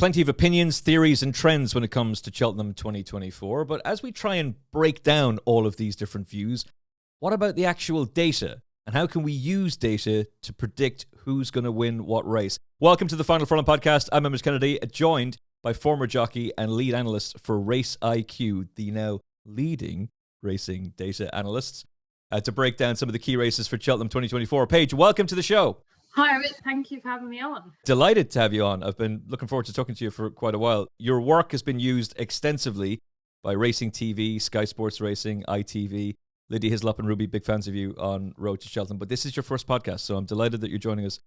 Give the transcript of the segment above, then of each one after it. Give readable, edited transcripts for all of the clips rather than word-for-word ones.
plenty of opinions, theories, and trends when it comes to Cheltenham 2024. But as we try and break down all of these different views, what about the actual data? And how can we use data to predict who's going to win what race? Welcome to the Final Furlong podcast. I'm Emmet Kennedy, joined by former jockey and lead analyst for RaceiQ, the now leading racing data analysts, to break down some of the key races for Cheltenham 2024. Paige, welcome to the show. Hi, Emmet. Thank you for having me on. Delighted to have you on. I've been looking forward to talking to you for quite a while. Your work has been used extensively by Racing TV, Sky Sports Racing, ITV. Lydia Hislop and Ruby, big fans of you on Road to Cheltenham. But this is your first podcast, so I'm delighted that you're joining us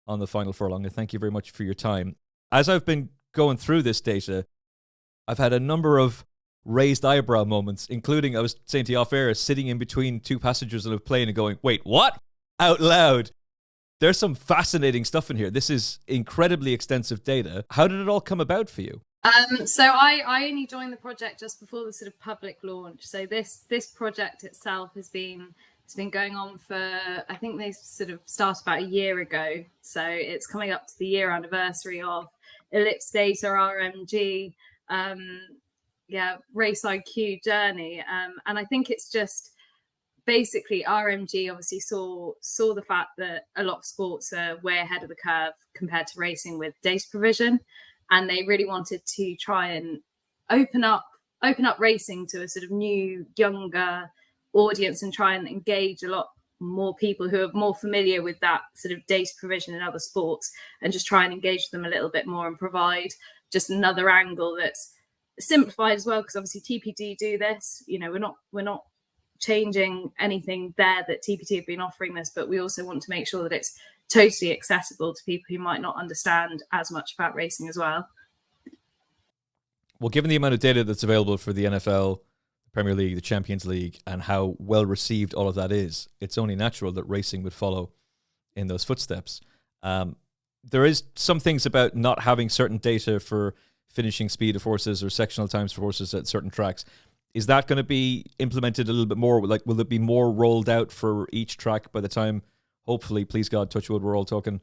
on the Final Furlong. And thank you very much for your time. As I've been going through this data, I've had a number of raised eyebrow moments, including, I was saying to you off air, sitting in between two passengers on a plane and going, wait, what? Out loud. There's some fascinating stuff in here. This is incredibly extensive data. How did it all come about for you? So I only joined the project just before the sort of public launch. So this project itself it's been going on for, I think they sort of started about a year ago. So it's coming up to the year anniversary of Ellipse Data, RMG, RaceiQ journey. And I think it's just basically RMG obviously saw the fact that a lot of sports are way ahead of the curve compared to racing with data provision. And they really wanted to try and open up racing to a sort of new, younger audience and try and engage a lot more people who are more familiar with that sort of data provision in other sports, and just try and engage them a little bit more and provide just another angle that's simplified as well. Because obviously TPD do this, we're not changing anything there that TPT have been offering this, but we also want to make sure that it's totally accessible to people who might not understand as much about racing as well. Well, given the amount of data that's available for the NFL, the Premier League, the Champions League, and how well received all of that is, it's only natural that racing would follow in those footsteps. There is some things about not having certain data for finishing speed of horses or sectional times for horses at certain tracks. Is that going to be implemented a little bit more? Like, will it be more rolled out for each track by the time, hopefully, please God, touch wood, we're all talking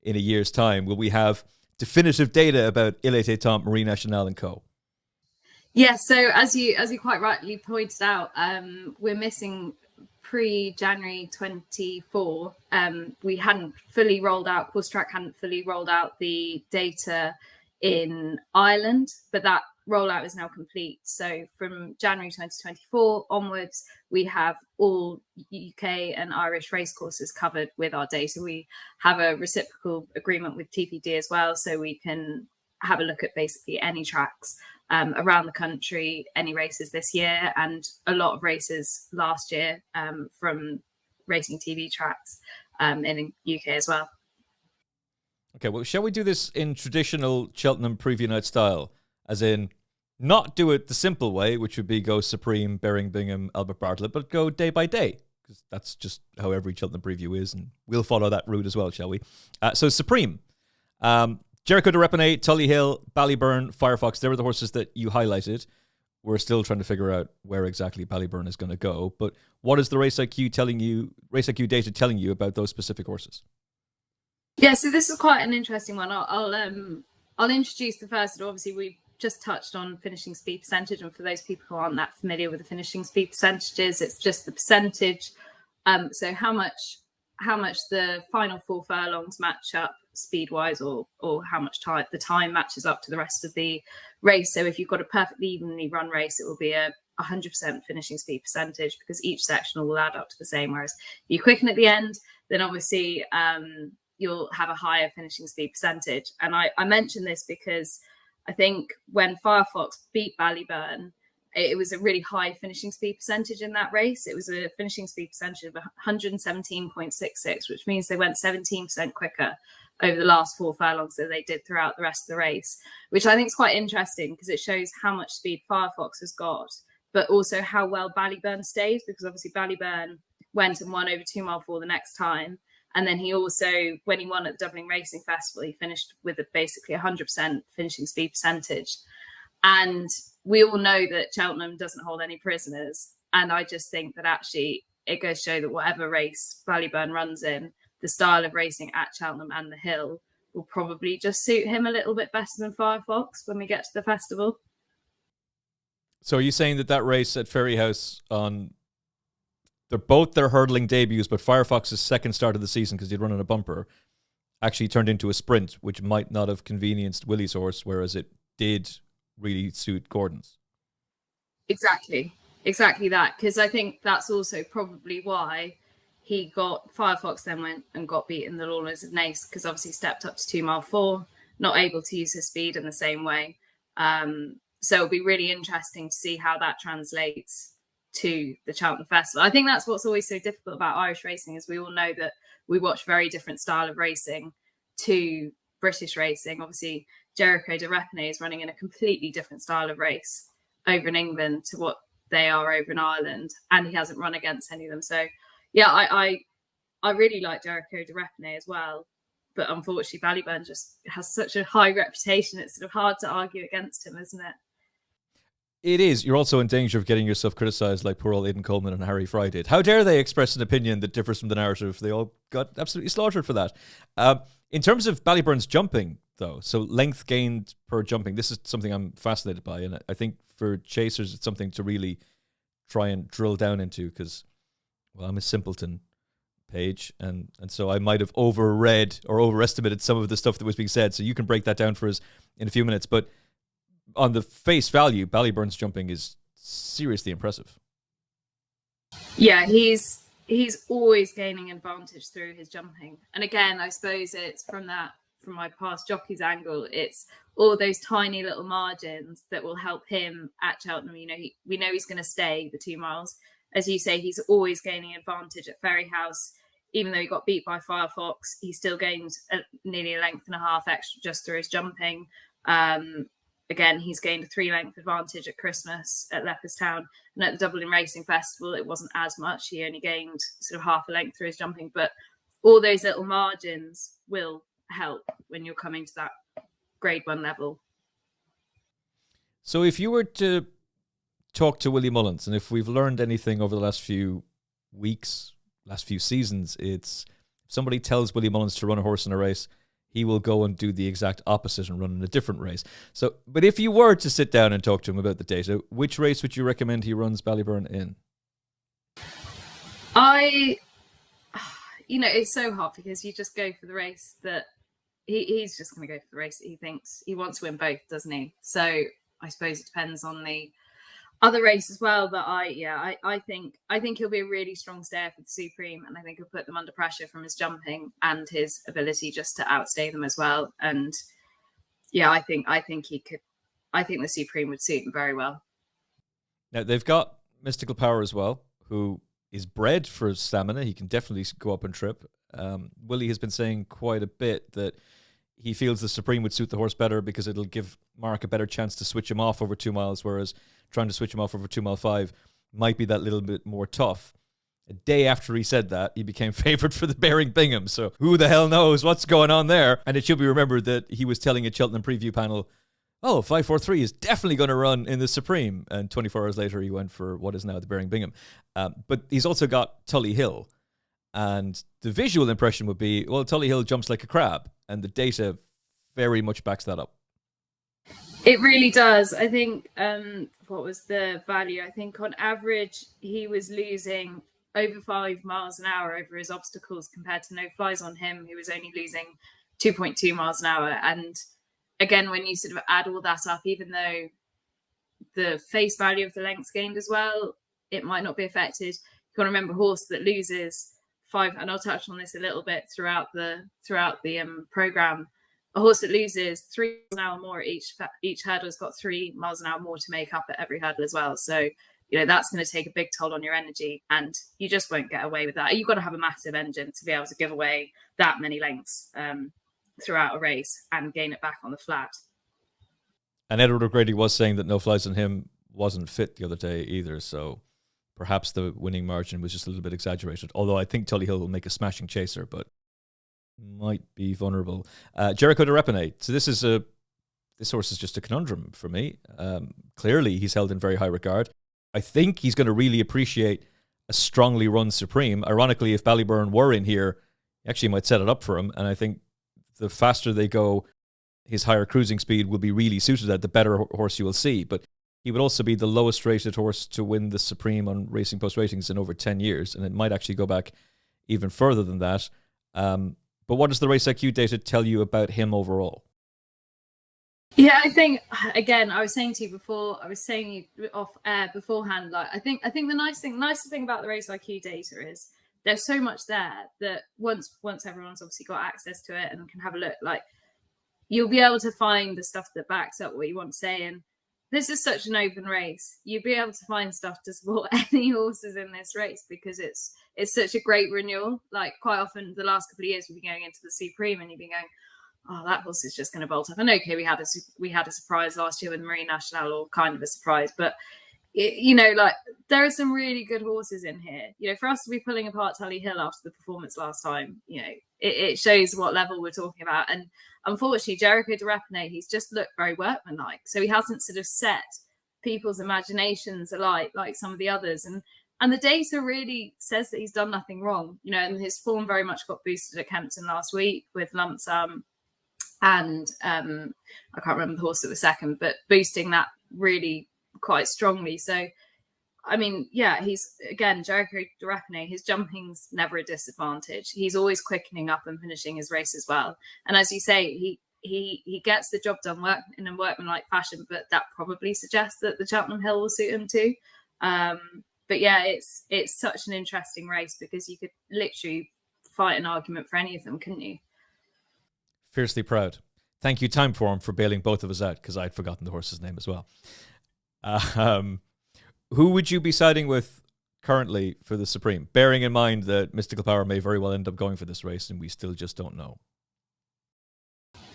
in a year's time? Will we have definitive data about Il Était Temps, Marie Nationale and co? Yeah, so as you quite rightly pointed out, we're missing pre-January 24. We hadn't fully rolled out, Course Track hadn't fully rolled out the data in Ireland, but that rollout is now complete. So from January 2024 onwards, we have all UK and Irish racecourses covered with our data. We have a reciprocal agreement with TPD as well, so we can have a look at basically any tracks around the country, any races this year, and a lot of races last year from Racing TV tracks in the UK as well. Okay, well, shall we do this in traditional Cheltenham preview night style? As in, not do it the simple way, which would be go Supreme, Berring, Bingham, Albert Bartlett, but go day by day, because that's just how every Cheltenham preview is, and we'll follow that route as well, shall we? So Supreme, Jericho de Repine, Tullyhill, Ballyburn, Firefox, they were the horses that you highlighted. We're still trying to figure out where exactly Ballyburn is going to go, but what is the RaceiQ data telling you about those specific horses? Yeah, so this is quite an interesting one. I'll introduce the first. Obviously, we just touched on finishing speed percentage, and for those people who aren't that familiar with the finishing speed percentages, it's just the percentage. So how much the final 4 furlongs match up speed wise, or how much the time matches up to the rest of the race. So if you've got a perfectly evenly run race, it will be a 100% finishing speed percentage, because each sectional will add up to the same. Whereas if you quicken at the end, then obviously you'll have a higher finishing speed percentage. And I mention this because I think when Firefox beat Ballyburn, it was a really high finishing speed percentage in that race. It was a finishing speed percentage of 117.66, which means they went 17% quicker over the last 4 furlongs than they did throughout the rest of the race, which I think is quite interesting because it shows how much speed Firefox has got, but also how well Ballyburn stayed, because obviously Ballyburn went and won over 2 mile 4 the next time. And then he also, when he won at the Dublin Racing Festival, he finished with basically 100% finishing speed percentage. And we all know that Cheltenham doesn't hold any prisoners. And I just think that actually it goes to show that whatever race Ballyburn runs in, the style of racing at Cheltenham and the Hill will probably just suit him a little bit better than Firefox when we get to the festival. So are you saying that race at Ferryhouse they're both their hurdling debuts, but Firefox's second start of the season, because he'd run on a bumper, actually turned into a sprint, which might not have convenienced Willie's horse, whereas it did really suit Gordon's? Exactly that, because I think that's also probably why he got Firefox, then went and got beaten the Lawlers of Nace, because obviously stepped up to 2 mile 4, not able to use his speed in the same way. So it'll be really interesting to see how that translates to the Cheltenham Festival. I think that's what's always so difficult about Irish racing, is we all know that we watch very different style of racing to British racing. Obviously, Jericho de Repine is running in a completely different style of race over in England to what they are over in Ireland, and he hasn't run against any of them. So yeah, I really like Jericho de Repine as well, but unfortunately Ballyburn just has such a high reputation, it's sort of hard to argue against him, isn't it? It is. You're also in danger of getting yourself criticised like poor old Aidan Coleman and Harry Fry did. How dare they express an opinion that differs from the narrative? They all got absolutely slaughtered for that. In terms of Ballyburn's jumping, though, so length gained per jumping, this is something I'm fascinated by, and I think for chasers it's something to really try and drill down into, because, well, I'm a simpleton, Paige, and so I might have overread or overestimated some of the stuff that was being said, so you can break that down for us in a few minutes. But on the face value, Ballyburn's jumping is seriously impressive. Yeah, he's always gaining advantage through his jumping. And again, I suppose it's from my past jockey's angle, it's all those tiny little margins that will help him at Cheltenham. You know, we know he's going to stay the 2 miles. As you say, he's always gaining advantage at Ferryhouse. Even though he got beat by Firefox, he still gained nearly a length and a half extra just through his jumping. Again, he's gained a 3-length advantage at Christmas at Leopardstown. And at the Dublin Racing Festival, it wasn't as much. He only gained sort of half a length through his jumping. But all those little margins will help when you're coming to that grade 1 level. So if you were to talk to Willie Mullins, and if we've learned anything over the last few weeks, last few seasons, it's if somebody tells Willie Mullins to run a horse in a race, he will go and do the exact opposite and run in a different race. So, but if you were to sit down and talk to him about the data, which race would you recommend he runs Ballyburn in? It's so hard, because you just go for the race that he's just going to go for the race that he thinks he wants to win both, doesn't he? So I suppose it depends on the other race as well. But I think he'll be a really strong stayer for the Supreme, and I think he'll put them under pressure from his jumping and his ability just to outstay them as well. And yeah, I think he could. I think the Supreme would suit him very well. Now they've got Mystical Power as well, who is bred for stamina. He can definitely go up and trip. Willie has been saying quite a bit that he feels the Supreme would suit the horse better because it'll give Mark a better chance to switch him off over 2 miles, whereas trying to switch him off over 2 mile 5 might be that little bit more tough. A day after he said that, he became favourite for the Bearing Bingham. So who the hell knows what's going on there? And it should be remembered that he was telling a Cheltenham preview panel, 543 is definitely going to run in the Supreme. And 24 hours later, he went for what is now the Bearing Bingham. But he's also got Tullyhill. And the visual impression would be, well, Tullyhill jumps like a crab. And the data very much backs that up. It really does. I think, what was the value? I think on average, he was losing over 5 miles an hour over his obstacles compared to No Flies on him, who was only losing 2.2 miles an hour. And again, when you sort of add all that up, even though the face value of the lengths gained as well, it might not be affected. You got to remember, a horse that loses 5, and I'll touch on this a little bit throughout the program. A horse that loses 3 miles an hour more at each hurdle has got 3 miles an hour more to make up at every hurdle as well. So, that's going to take a big toll on your energy, and you just won't get away with that. You've got to have a massive engine to be able to give away that many lengths throughout a race and gain it back on the flat. And Edward O'Grady was saying that No Flies on him wasn't fit the other day either, so perhaps the winning margin was just a little bit exaggerated. Although I think Tullyhill will make a smashing chaser, but might be vulnerable. Jericho de Repine. So this horse is just a conundrum for me. Clearly, he's held in very high regard. I think he's going to really appreciate a strongly run Supreme. Ironically, if Ballyburn were in here, he actually might set it up for him. And I think the faster they go, his higher cruising speed will be really suited at, the better horse you will see. But he would also be the lowest rated horse to win the Supreme on Racing Post ratings in over 10 years. And it might actually go back even further than that. But what does the RaceiQ data tell you about him overall? Yeah, I think, again, I was saying to you before, off air beforehand, like I think the nicest thing about the RaceiQ data is there's so much there that once everyone's obviously got access to it and can have a look, like you'll be able to find the stuff that backs up what you want to say. And this is such an open race. You'll be able to find stuff to support any horses in this race because it's such a great renewal. Like quite often the last couple of years we've been going into the Supreme and you've been going, oh, that horse is just going to bolt up. And okay, we had a surprise last year with Marine National, or kind of a surprise, but like there are some really good horses in here. For us to be pulling apart Tullyhill after the performance last time, it shows what level we're talking about. And unfortunately, Jericho de Rapine, he's just looked very workmanlike, so he hasn't sort of set people's imaginations alight like some of the others. And the data really says that he's done nothing wrong. And his form very much got boosted at Kempton last week with Lump Sum. And I can't remember the horse that was second, but boosting that really quite strongly. So, I mean, yeah, he's, again, Jericho de Rapine, his jumping's never a disadvantage. He's always quickening up and finishing his race as well. And as you say, he gets the job done in a workmanlike fashion, but that probably suggests that the Cheltenham Hill will suit him too. But yeah, it's such an interesting race because you could literally fight an argument for any of them, couldn't you? Fiercely proud. Thank you, Timeform, for bailing both of us out because I'd forgotten the horse's name as well. Who would you be siding with currently for the Supreme, bearing in mind that Mystical Power may very well end up going for this race and we still just don't know?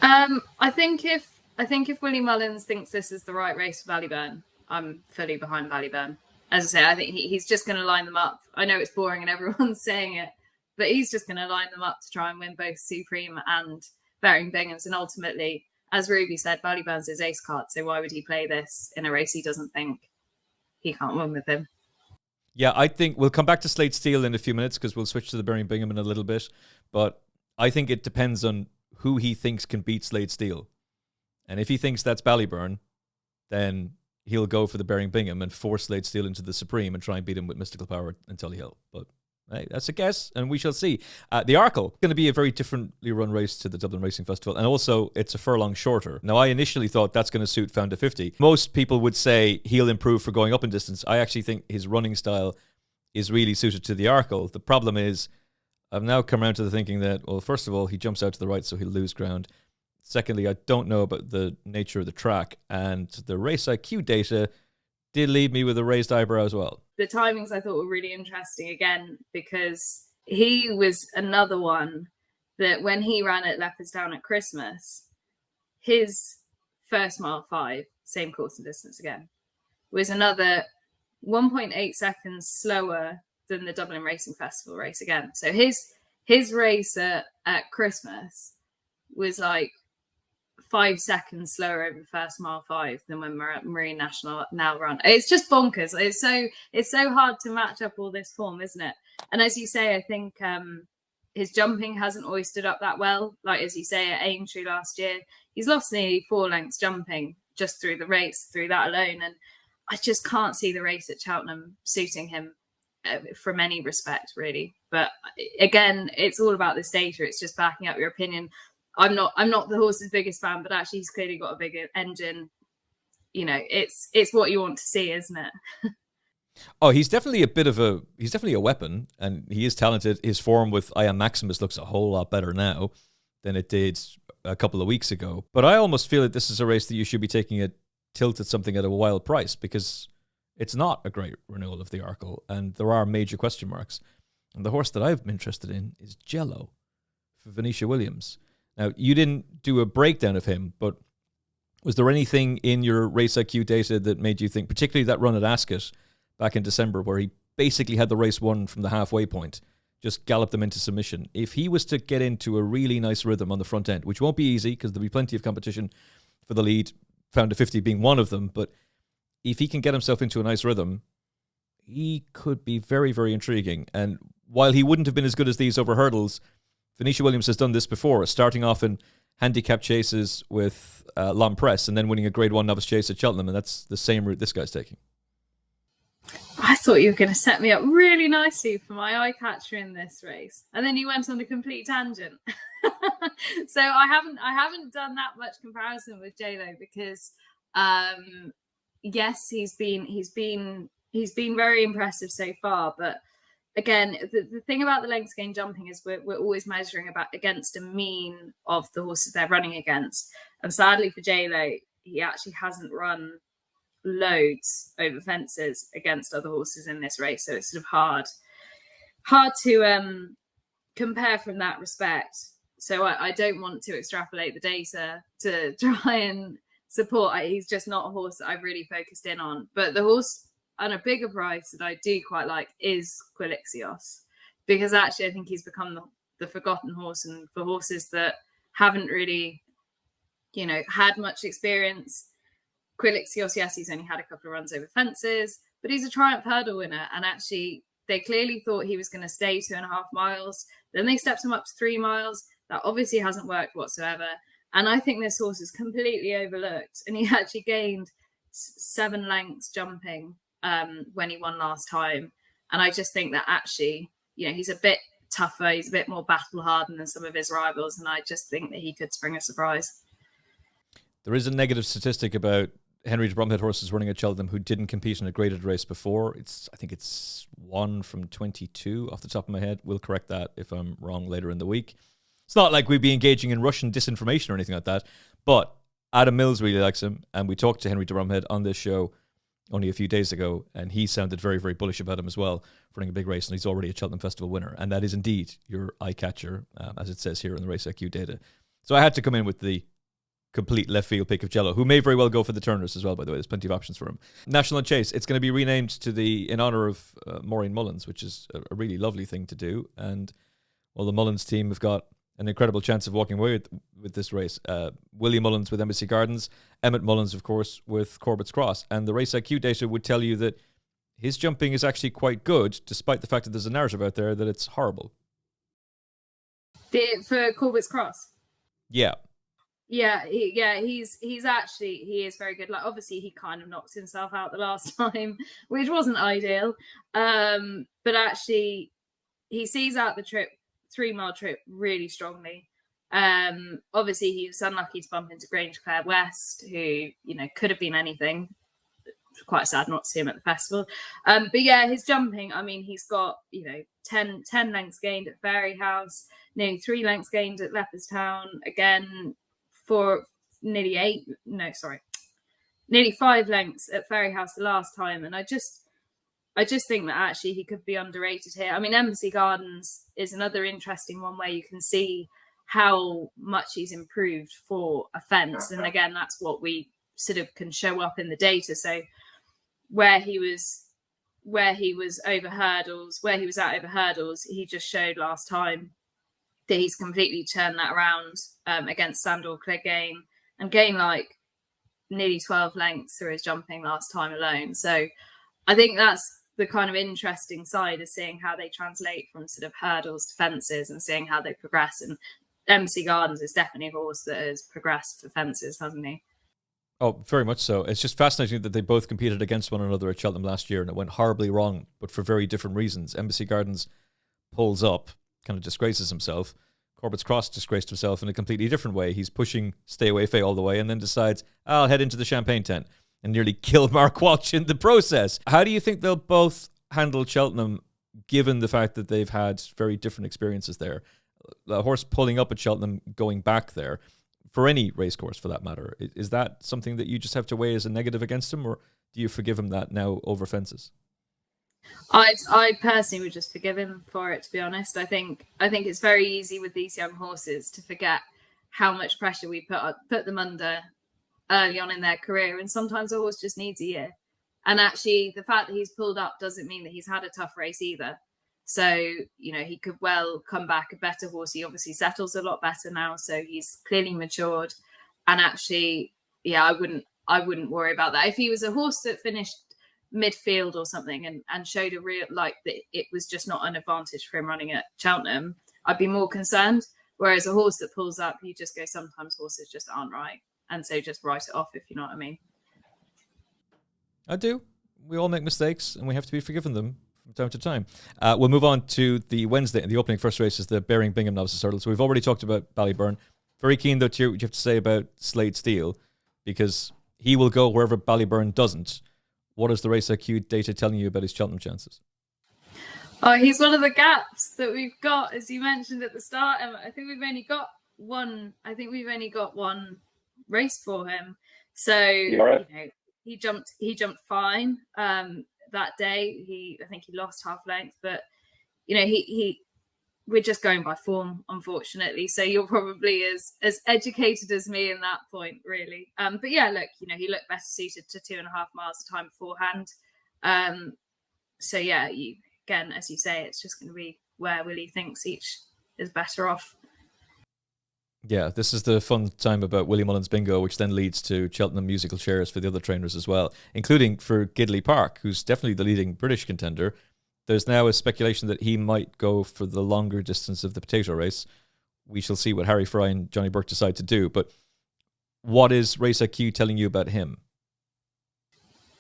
I think if Willie Mullins thinks this is the right race for Ballyburn, I'm fully behind Ballyburn. As I say, I think he's just going to line them up. I know it's boring and everyone's saying it, but he's just going to line them up to try and win both Supreme and Binghams. And ultimately, as Ruby said, Ballyburn's his ace card, so why would he play this in a race he doesn't think he can't win with him? Yeah, I think we'll come back to Slade Steele in a few minutes because we'll switch to the Bingham in a little bit. But I think it depends on who he thinks can beat Slade Steele. And if he thinks that's Ballyburn, then he'll go for the Bingham and force Slade Steele into the Supreme and try and beat him with Mystical Power and Tullyhill. But hey, that's a guess, and we shall see. The Arkle going to be a very differently run race to the Dublin Racing Festival, and also it's a furlong shorter. Now, I initially thought that's going to suit Found to 50. Most people would say he'll improve for going up in distance. I actually think his running style is really suited to the Arkle. The problem is, I've now come around to the thinking that, well, first of all, he jumps out to the right, so he'll lose ground. Secondly, I don't know about the nature of the track, and the RaceiQ data did leave me with a raised eyebrow as well. The timings I thought were really interesting again, because he was another one that when he ran at Leopardstown at Christmas, his first mile 5, same course and distance again, was another 1.8 seconds slower than the Dublin Racing Festival race again. So his race at Christmas was like 5 seconds slower over the first mile 5 than when we're at Marine National now run. It's just bonkers. It's so hard to match up all this form, isn't it? And as you say, I think his jumping hasn't always stood up that well. Like as you say, at Aintree last year, he's lost nearly 4 lengths jumping just through the race, through that alone. And I just can't see the race at Cheltenham suiting him from any respect, really. But again, it's all about this data. It's just backing up your opinion. I'm not the horse's biggest fan, but actually he's clearly got a bigger engine. It's what you want to see, isn't it? Oh, he's definitely a weapon, and he is talented. His form with I Am Maximus looks a whole lot better now than it did a couple of weeks ago. But I almost feel that this is a race that you should be taking a tilt at something at a wild price, because it's not a great renewal of the Arkle, and there are major question marks. And the horse that I've been interested in is Jello for Venetia Williams. Now, you didn't do a breakdown of him, but was there anything in your RaceiQ data that made you think, particularly that run at Ascot back in December, where he basically had the race won from the halfway point, just galloped them into submission? If he was to get into a really nice rhythm on the front end, which won't be easy because there'll be plenty of competition for the lead, Found to 50 being one of them, but if he can get himself into a nice rhythm, he could be very, very intriguing. And while he wouldn't have been as good as these over hurdles, Venetia Williams has done this before, starting off in handicap chases with long press and then winning a Grade 1 novice chase at Cheltenham, and that's the same route this guy's taking. I thought you were going to set me up really nicely for my eye catcher in this race, and then you went on a complete tangent. So I haven't done that much comparison with JLo because, yes, he's been very impressive so far. But again, the thing about the length gain jumping is we're always measuring against a mean of the horses they're running against, and sadly for JLo, he actually hasn't run loads over fences against other horses in this race, so it's sort of hard to compare from that respect. So I don't want to extrapolate the data to try and support. He's just not a horse that I've really focused in on. But the horse on a bigger price that I do quite like is Quilixios, because actually I think he's become the forgotten horse, and for horses that haven't really, had much experience. Quilixios, yes, he's only had a couple of runs over fences, but he's a Triumph Hurdle winner. And actually, they clearly thought he was going to stay 2.5 miles. Then they stepped him up to 3 miles. That obviously hasn't worked whatsoever. And I think this horse is completely overlooked. And he actually gained 7 lengths jumping when he won last time. And I just think that actually, he's a bit tougher. He's a bit more battle-hardened than some of his rivals. And I just think that he could spring a surprise. There is a negative statistic about Henry de Bromhead horses running at Cheltenham who didn't compete in a graded race before. I think it's 1 from 22 off the top of my head. We'll correct that if I'm wrong later in the week. It's not like we'd be engaging in Russian disinformation or anything like that, but Adam Mills really likes him, and we talked to Henry de Bromhead on this show only a few days ago, and he sounded very, very bullish about him as well for running a big race, and he's already a Cheltenham Festival winner, and that is indeed your eye catcher, as it says here in the RaceiQ data. So I had to come in with the complete left field pick of Jello, who may very well go for the Turners as well, by the way. There's plenty of options for him. National Chase, it's going to be renamed in honour of Maureen Mullins, which is a really lovely thing to do. And, well, the Mullins team have got an incredible chance of walking away with this race. Willie Mullins with Embassy Gardens, Emmet Mullins, of course, with Corbett's Cross. And the RaceiQ data would tell you that his jumping is actually quite good, despite the fact that there's a narrative out there that it's horrible. For Corbett's Cross? Yeah. Yeah, he is very good. Like, obviously, he kind of knocked himself out the last time, which wasn't ideal. But actually, he sees out the 3-mile trip really strongly. Obviously, he was unlucky to bump into Grange Clare West, who could have been anything. Quite sad not to see him at the festival. But yeah, his jumping. I mean, he's got 10 lengths gained at Fairy House, nearly 3 lengths gained at Leopardstown. Again, for nearly 5 lengths at Fairy House the last time. And I just think that actually he could be underrated here. I mean, Embassy Gardens is another interesting one where you can see how much he's improved for a fence. And again, that's what we sort of can show up in the data. So where he was over hurdles, where he was at over hurdles, he just showed last time that he's completely turned that around against Sandor Clegane and gained like nearly 12 lengths through his jumping last time alone. So I think that's the kind of interesting side of seeing how they translate from sort of hurdles to fences and seeing how they progress. And MC Gardens is definitely a horse that has progressed for fences, hasn't he? Oh, very much so. It's just fascinating that they both competed against one another at Cheltenham last year, and it went horribly wrong, but for very different reasons. Embassy Gardens pulls up, kind of disgraces himself. Corbett's Cross disgraced himself in a completely different way. He's pushing Stay Away Faye all the way and then decides, I'll head into the champagne tent, and nearly kill Mark Walsh in the process. How do you think they'll both handle Cheltenham, given the fact that they've had very different experiences there? The horse pulling up at Cheltenham, going back there, for any racecourse for that matter, is that something that you just have to weigh as a negative against him, or do you forgive him that now over fences? I personally would just forgive him for it, to be honest. I think it's very easy with these young horses to forget how much pressure we put them under early on in their career, and sometimes a horse just needs a year. And actually, the fact that he's pulled up doesn't mean that he's had a tough race either. So, he could well come back a better horse. He obviously settles a lot better now, so he's clearly matured. And actually, yeah, I wouldn't worry about that. If he was a horse that finished midfield or something and showed a real, like, that it was just not an advantage for him running at Cheltenham, I'd be more concerned. Whereas a horse that pulls up, you just go, sometimes horses just aren't right. And so just write it off, if you know what I mean. I do. We all make mistakes, and we have to be forgiven them from time to time. We'll move on to the Wednesday. The opening first race is the Bingham Novices Hurdle. So we've already talked about Ballyburn. Very keen, though, to hear what you have to say about Slade Steele, because he will go wherever Ballyburn doesn't. What is the RaceiQ data telling you about his Cheltenham chances? Oh, he's one of the gaps that we've got, as you mentioned at the start. I think we've only got one. I think we've only got one race for him. So right. He jumped fine that day. I think he lost half length, but we're just going by form, unfortunately. So you're probably as educated as me in that point, really. But yeah, look, he looked better suited to 2.5 miles the time beforehand. So yeah, again, as you say, it's just going to be where Willie thinks each is better off. Yeah, this is the fun time about Willie Mullins Bingo, which then leads to Cheltenham musical chairs for the other trainers as well, including for Gidley Park, who's definitely the leading British contender. There's now a speculation that he might go for the longer distance of the potato race. We shall see what Harry Fry and Johnny Burke decide to do. But what is RaceiQ telling you about him?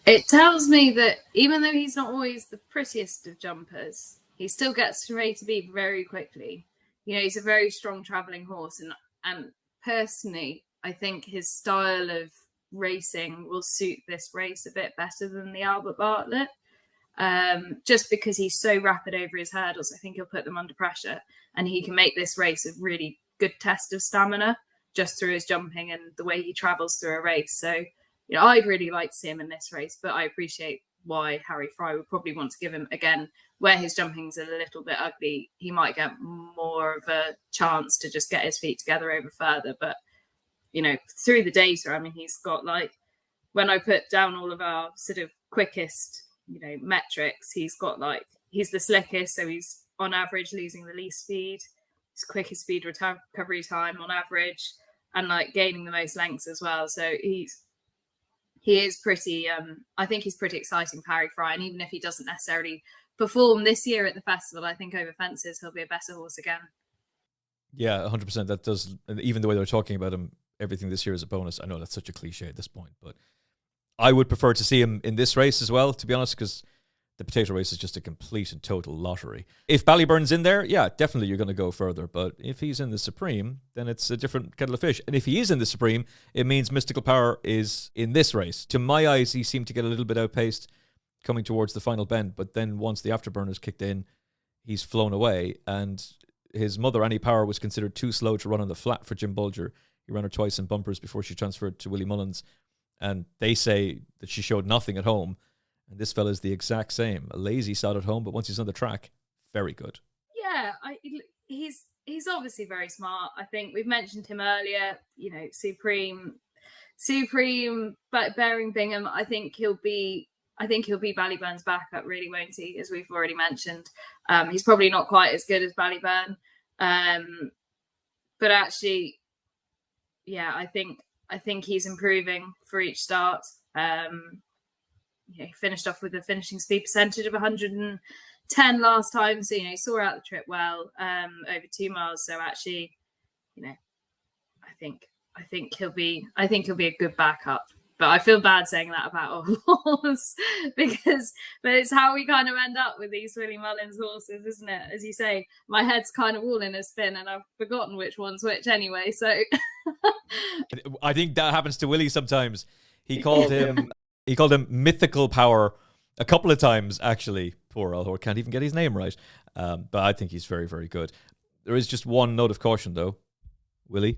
It tells me that even though he's not always the prettiest of jumpers, he still gets from A to B very quickly. He's a very strong travelling horse. And personally, I think his style of racing will suit this race a bit better than the Albert Bartlett. Just because he's so rapid over his hurdles, I think he'll put them under pressure, and he can make this race a really good test of stamina just through his jumping and the way he travels through a race. So, I'd really like to see him in this race, but I appreciate why Harry Fry would probably want to give him, again, where his jumping's a little bit ugly, he might get more of a chance to just get his feet together over further. But, through the data, he's got, when I put down all of our sort of quickest metrics, he's the slickest, so he's on average losing the least speed, his quickest speed recovery time on average, and gaining the most lengths as well. So he is pretty I think he's pretty exciting for Harry Fry, and even if he doesn't necessarily perform this year at the festival, I think over fences he'll be a better horse again. Yeah, 100%. That does, even the way they're talking about him, everything this year is a bonus. I know that's such a cliche at this point, but I would prefer to see him in this race as well, to be honest, because the potato race is just a complete and total lottery. If Ballyburn's in there, yeah, definitely you're going to go further. But if he's in the Supreme, then it's a different kettle of fish. And if he is in the Supreme, it means Mystical Power is in this race. To my eyes, he seemed to get a little bit outpaced coming towards the final bend. But then once the afterburners kicked in, he's flown away. And his mother, Annie Power, was considered too slow to run on the flat for Jim Bulger. He ran her twice in bumpers before she transferred to Willie Mullins. And they say that she showed nothing at home. And this fella's the exact same. A lazy sod at home, but once he's on the track, very good. Yeah, he's obviously very smart. I think we've mentioned him earlier, Supreme, but bearing Bingham, I think he'll be Ballyburn's backup, really, won't he? As we've already mentioned. He's probably not quite as good as Ballyburn. But actually, yeah, I think he's improving for each start. He finished off with a finishing speed percentage of 110 last time, so he saw out the trip well over 2 miles. So actually, I think he'll be a good backup. But I feel bad saying that about a horse but it's how we kind of end up with these Willie Mullins horses, isn't it? As you say, my head's kind of all in a spin, and I've forgotten which one's which anyway. So I think that happens to Willie sometimes. He called him Mythical Power a couple of times, actually. Poor old horse, can't even get his name right. But I think he's very, very good. There is just one note of caution, though. Willie,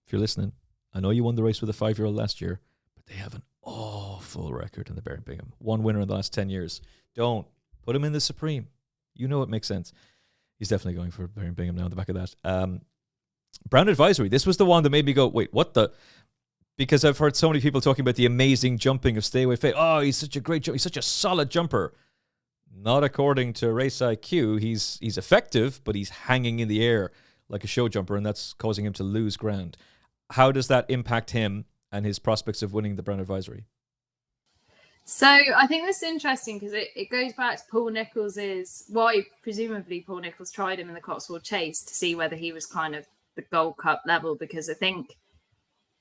if you're listening, I know you won the race with a 5-year-old last year, but they have an awful record in the Bear and Bingham. One winner in the last 10 years. Don't put him in the Supreme. You know it makes sense. He's definitely going for Bear and Bingham now on the back of that. Brown Advisory. This was the one that made me go, wait, what the... Because I've heard so many people talking about the amazing jumping of Stay Away Faye. Oh, he's such a great jumper. He's such a solid jumper. Not according to RaceiQ. He's effective, but he's hanging in the air like a show jumper, and that's causing him to lose ground. How does that impact him and his prospects of winning the Brown Advisory? So I think this is interesting because it goes back to Paul Nichols's why presumably Paul Nicholls tried him in the Cotswold Chase to see whether he was kind of the Gold Cup level, because I think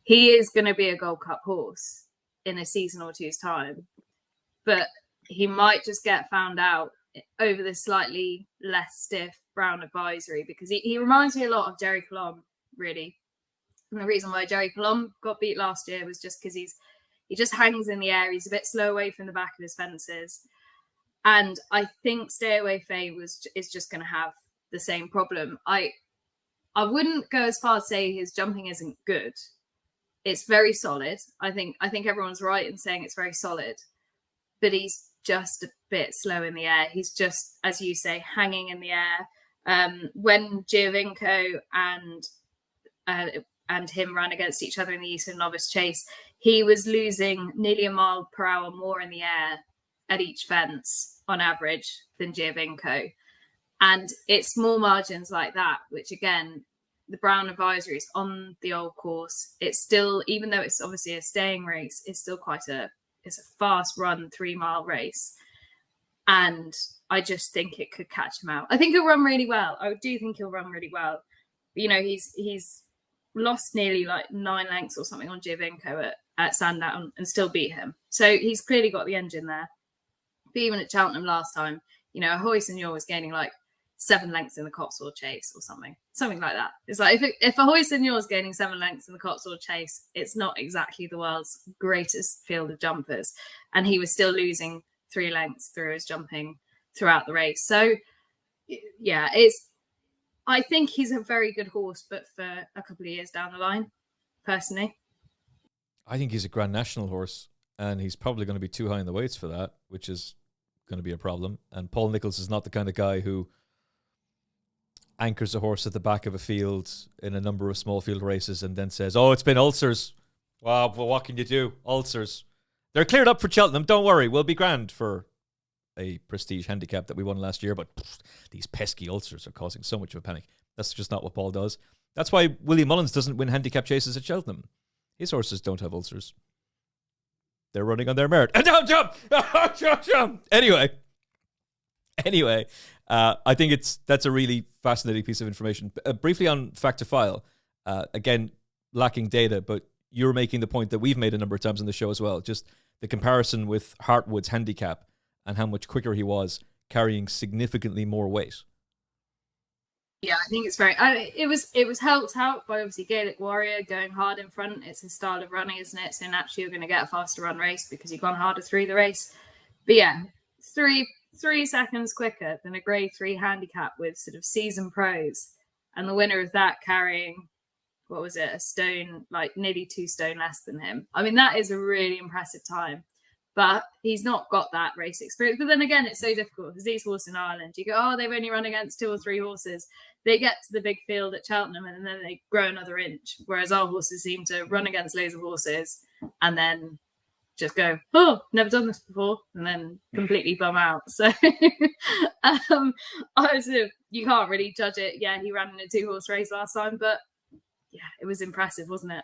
he is going to be a Gold Cup horse in a season or two's time, but he might just get found out over this slightly less stiff Brown advisory, because he reminds me a lot of Jerry Colomb, really. And the reason why Jerry Colomb got beat last year was just because he just hangs in the air. He's a bit slow away from the back of his fences. And I think Stay Away Faye is just going to have the same problem. I wouldn't go as far as say his jumping isn't good. It's very solid. I think everyone's right in saying it's very solid. But he's just a bit slow in the air. He's just, as you say, hanging in the air. When Giovinco and him ran against each other in the Eastern Novice Chase, he was losing nearly a mile per hour more in the air at each fence on average than Giovinco. And it's small margins like that, which again, the Brown advisory is on the old course. It's still, even though it's obviously a staying race, it's still it's a fast run 3 mile race. And I just think it could catch him out. I think he'll run really well. I do think he'll run really well. But, you know, he's lost nearly like 9 lengths or something on Giovinco at Sandown and still beat him. So he's clearly got the engine there. But even at Cheltenham last time, you know, Ahoy Senor was gaining like 7 lengths in the Cotswold Chase or something like that. It's like if Ahoy Senor is gaining 7 lengths in the Cotswold Chase, it's not exactly the world's greatest field of jumpers. And he was still losing 3 lengths through his jumping throughout the race. So yeah, I think he's a very good horse, but for a couple of years down the line, personally. I think he's a Grand National horse, and he's probably going to be too high in the weights for that, which is going to be a problem. And Paul Nicholls is not the kind of guy who anchors a horse at the back of a field in a number of small field races and then says, oh, it's been ulcers. Well, what can you do? Ulcers. They're cleared up for Cheltenham. Don't worry. We'll be grand for a prestige handicap that we won last year. But these pesky ulcers are causing so much of a panic. That's just not what Paul does. That's why Willie Mullins doesn't win handicap chases at Cheltenham. His horses don't have ulcers. They're running on their merit. Jump! Anyway, I think that's a really fascinating piece of information. Briefly on Fact to File, again, lacking data, but you're making the point that we've made a number of times on the show as well, just the comparison with Hartwood's handicap and how much quicker he was, carrying significantly more weight. Yeah, I think it's very. It was helped out by obviously Gaelic Warrior going hard in front. It's his style of running, isn't it? So naturally you're going to get a faster run race because you've gone harder through the race. But yeah, 3 seconds quicker than a Grade 3 handicap with sort of seasoned pros, and the winner of that carrying, what was it, a stone, like nearly 2 stone less than him. I mean, that is a really impressive time. But he's not got that race experience. But then again, it's so difficult because these horses in Ireland, you go, oh, they've only run against 2 or 3 horses. They get to the big field at Cheltenham and then they grow another inch. Whereas our horses seem to run against loads of horses and then just go, oh, never done this before, and then completely bum out. So you can't really judge it. Yeah, he ran in a 2-horse race last time, but yeah, it was impressive, wasn't it?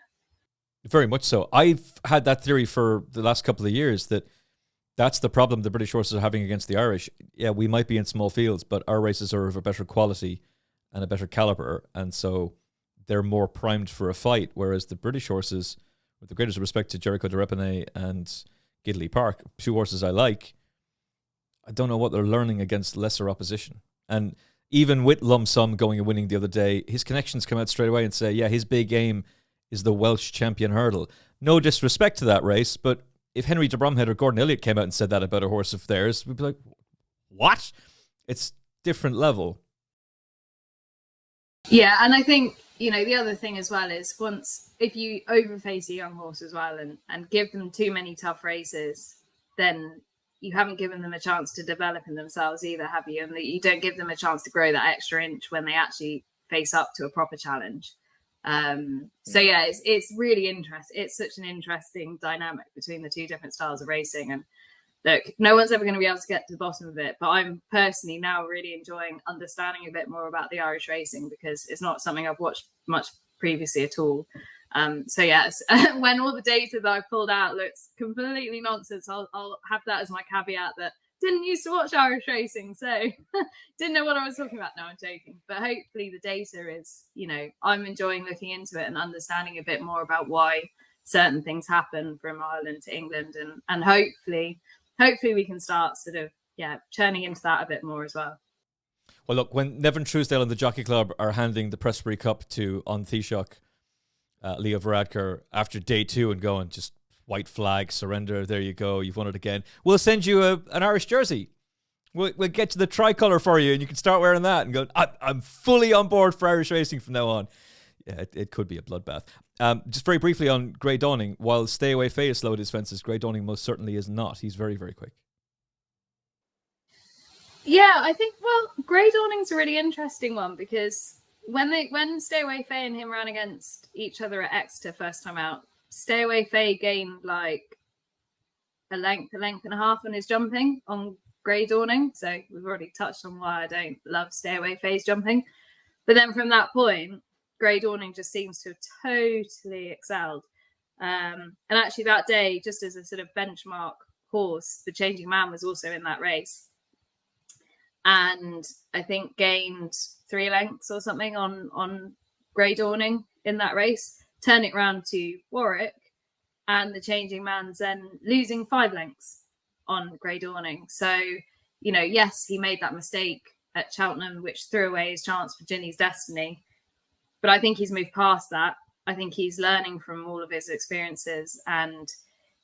Very much so. I've had that theory for the last couple of years that that's the problem the British horses are having against the Irish. Yeah, we might be in small fields, but our races are of a better quality and a better caliber, and so they're more primed for a fight, whereas the British horses, with the greatest respect to Jericho de Repenay and Gidley Park, 2 horses I like, I don't know what they're learning against lesser opposition. And even with Lump Sum going and winning the other day, his connections come out straight away and say, yeah, his big aim is the Welsh champion hurdle. No disrespect to that race, but if Henry de Bromhead or Gordon Elliott came out and said that about a horse of theirs, we'd be like, what? It's different level. Yeah, and I think, you know, the other thing as well is if you overface a young horse as well and give them too many tough races, then you haven't given them a chance to develop in themselves either, have you? And you don't give them a chance to grow that extra inch when they actually face up to a proper challenge. So yeah, it's really interesting. It's such an interesting dynamic between the 2 different styles of racing. And look, no one's ever going to be able to get to the bottom of it, but I'm personally now really enjoying understanding a bit more about the Irish racing because it's not something I've watched much previously at all. So yes, when all the data that I pulled out looks completely nonsense, I'll have that as my caveat that didn't used to watch Irish racing, so didn't know what I was talking about. No, I'm joking. But hopefully the data is, I'm enjoying looking into it and understanding a bit more about why certain things happen from Ireland to England, and hopefully we can start sort of churning into that a bit more as well. Well, look, when Nevin Truesdale and the Jockey Club are handing the Prestbury Cup to An Taoiseach, Leo Varadkar, after day 2 and going, just white flag, surrender, there you go, you've won it again. We'll send you an Irish jersey. We'll get to the tricolour for you and you can start wearing that and go, I'm fully on board for Irish racing from now on. Yeah, it could be a bloodbath. Just very briefly on Grey Dawning, while Stay Away Faye is slow at his fences, Grey Dawning most certainly is not. He's very, very quick. Yeah, I think, Grey Dawning's a really interesting one because when Stay Away Faye and him ran against each other at Exeter first time out, Stay Away Faye gained like a length and a half on his jumping on Grey Dawning. So we've already touched on why I don't love Stay Away Faye's jumping. But then from that point, Grey Dawning just seems to have totally excelled. And actually that day, just as a sort of benchmark horse, the Changing Man was also in that race. And I think gained 3 lengths or something on Grey Dawning in that race, turning it around to Warwick, and the Changing Man's then losing 5 lengths on Grey Dawning. So, yes, he made that mistake at Cheltenham, which threw away his chance for Ginny's Destiny. But I think he's moved past that. I think he's learning from all of his experiences, and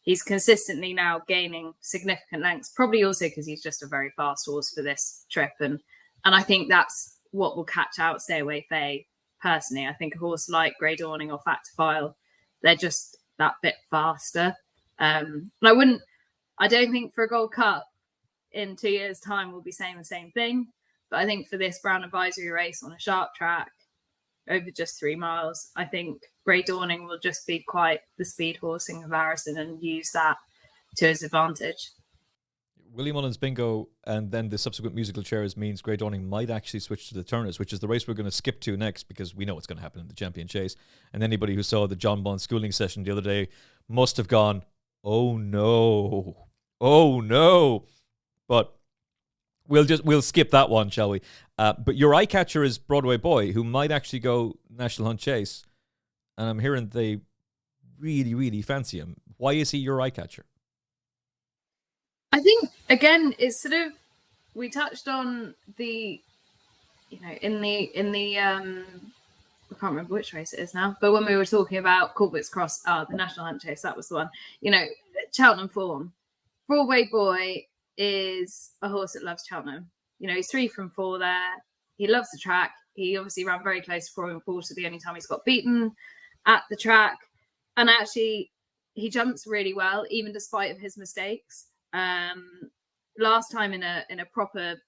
he's consistently now gaining significant lengths, probably also because he's just a very fast horse for this trip. And I think that's what will catch out Stay Away Faye personally. I think a horse like Grey Dawning or Fact to File, they're just that bit faster. And I don't think for a Gold Cup in 2 years' time we'll be saying the same thing. But I think for this Brown Advisory race on a sharp track over just 3 miles, I think Grey Dawning will just be quite the speed horse in comparison and use that to his advantage. Willie Mullins bingo and then the subsequent musical chairs means Grey Dawning might actually switch to the Turners, which is the race we're going to skip to next because we know what's going to happen in the Champion Chase. And anybody who saw the John Bond schooling session the other day must have gone, oh no. But we'll skip that one, shall we? But your eye catcher is Broadway Boy, who might actually go National Hunt Chase. And I'm hearing they really, really fancy him. Why is he your eye catcher? I think, again, it's sort of, we touched on the, in the I can't remember which race it is now, but when we were talking about Corbett's Cross, the National Hunt Chase, that was the one. Cheltenham form. Broadway Boy is a horse that loves Cheltenham. He's 3 from 4 there. He loves the track. He obviously ran very close to 4 and 4 to the only time he's got beaten at the track. And actually, he jumps really well, even despite of his mistakes. Last time in a proper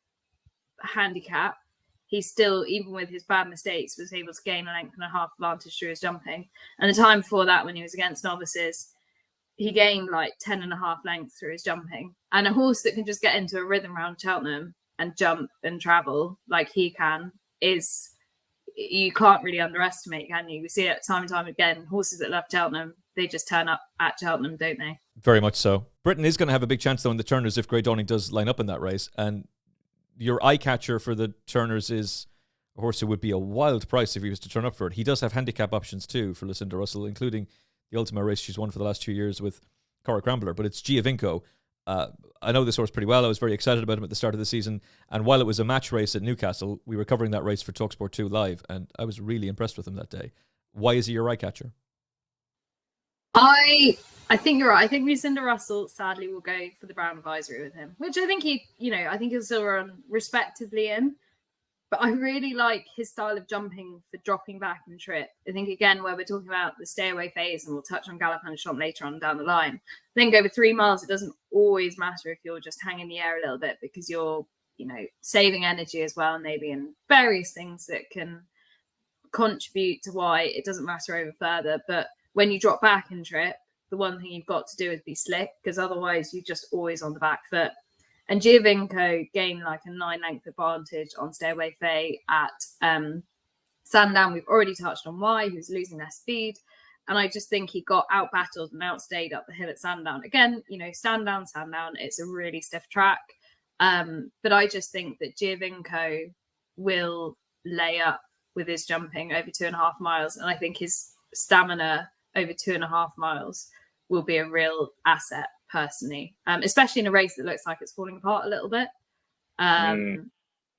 handicap, he still, even with his bad mistakes, was able to gain a length and a half advantage through his jumping. And the time before that, when he was against Novices, he gained like 10 and a half lengths through his jumping. And a horse that can just get into a rhythm around Cheltenham and jump and travel like he can you can't really underestimate, can you? We see it time and time again. Horses that love Cheltenham, they just turn up at Cheltenham, don't they? Very much so. Britain is going to have a big chance, though, in the Turners if Grey Dawning does line up in that race. And your eye catcher for the Turners is a horse who would be a wild price if he was to turn up for it. He does have handicap options, too, for Lucinda Russell, including the Ultima race she's won for the last 2 years with Cora Crambler. But it's Giovinco. I know this horse pretty well. I was very excited about him at the start of the season. And while it was a match race at Newcastle, we were covering that race for TalkSport 2 live. And I was really impressed with him that day. Why is he your eye catcher? I think you're right. I think Lucinda Russell, sadly, will go for the Brown Advisory with him, which I think I think he'll still run respectively in. But I really like his style of jumping for dropping back and trip. I think, again, where we're talking about the stay away phase, and we'll touch on Galopin Des Champs later on down the line. I think over 3 miles, it doesn't always matter if you're just hanging the air a little bit because you're, saving energy as well, maybe, and various things that can contribute to why it doesn't matter over further. But when you drop back and trip, the one thing you've got to do is be slick because otherwise you're just always on the back foot. And Giovinco gained like a 9-length advantage on Stay Away Faye at Sandown. We've already touched on why he was losing their speed. And I just think he got out-battled and outstayed up the hill at Sandown. Again, Sandown, it's a really stiff track. But I just think that Giovinco will lay up with his jumping over 2.5 miles. And I think his stamina over 2.5 miles will be a real asset, personally, especially in a race that looks like it's falling apart a little bit.